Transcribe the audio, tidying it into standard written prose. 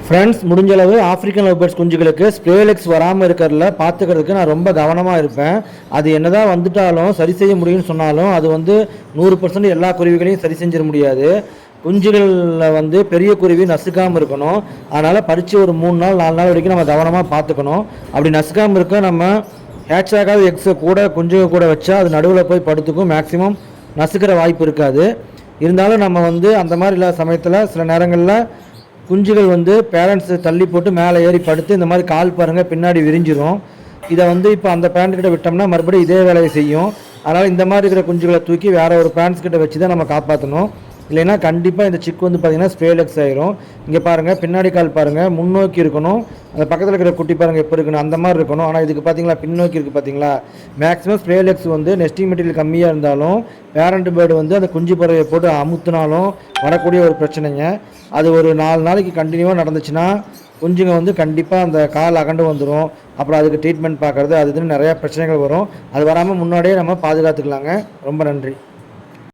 Friends, முடிஞ்சளவு African love birds குஞ்சுகளுக்கு ஸ்ப்ரேலெக்ஸ் வராமல் இருக்கிறதுல பார்த்துக்கிறதுக்கு நான் ரொம்ப கவனமாக இருப்பேன். அது என்ன தான் வந்துட்டாலும் சரி செய்ய முடியும்னு சொன்னாலும் அது 100% எல்லா குருவிகளையும் சரி செஞ்சிட முடியாது. குஞ்சுகளில் பெரிய குருவி நசுக்காமல் இருக்கணும். அதனால் பறித்து ஒரு 3 நாள் 4 நாள் வரைக்கும் நம்ம கவனமாக பார்த்துக்கணும். அப்படி நசுக்காமல் இருக்க நம்ம ஹேட்ச் ஆகாத எக்ஸை கூட குஞ்சுக கூட வச்சா அது நடுவில் போய் படுத்துக்கும். மேக்ஸிமம் நசுக்கிற வாய்ப்பு இருக்காது. இருந்தாலும் நம்ம அந்த மாதிரி இல்லாத சமயத்தில் சில நேரங்களில் குஞ்சுகள் பேரண்ட்ஸை தள்ளி போட்டு மேலே ஏறி படுத்து இந்த மாதிரி கால் பாருங்கள் பின்னாடி விரிஞ்சிரும். இதை இப்போ அந்த பேரண்ட்கிட்ட விட்டோம்னா மறுபடியும் இதே வேலையை செய்யும். அதனால் இந்த மாதிரி இருக்கிற குஞ்சுகளை தூக்கி வேறு ஒரு பேரண்ட்ஸ் கிட்ட வச்சு தான் நம்ம காப்பாற்றணும். இல்லைன்னா கண்டிப்பாக இந்த சிக்கு பார்த்திங்கன்னா ஸ்ப்ரேலெக்ஸ் ஆயிரும். இங்கே பாருங்கள், பின்னாடி கால் பாருங்கள் முன்னோக்கி இருக்கணும். அந்த பக்கத்தில் இருக்கிற குட்டி பாருங்கள் எப்போ இருக்கணும் அந்த மாதிரி இருக்கணும். ஆனால் இதுக்கு பார்த்தீங்களா பின்னோக்கி இருக்குது பார்த்தீங்களா. மேக்ஸிமம் ஸ்ப்ரேலெக்ஸ் நெஸ்டிங் மெட்டீரியல் கம்மியாக இருந்தாலும் பேரண்ட் பேர்டு அந்த குஞ்சு பறவையை போட்டு அமுத்துனாலும் வரக்கூடிய ஒரு பிரச்சனைங்க. அது ஒரு 4 நாளைக்கு கண்டினியூவாக நடந்துச்சுன்னா குஞ்சுங்க கண்டிப்பாக அந்த கால் அகண்டு வந்துடும். அப்புறம் அதுக்கு ட்ரீட்மெண்ட் பார்க்குறது அது இதுன்னு நிறையா பிரச்சனைகள் வரும். அது வராமல் முன்னாடியே நம்ம பாதுகாத்துக்கலாங்க. ரொம்ப நன்றி.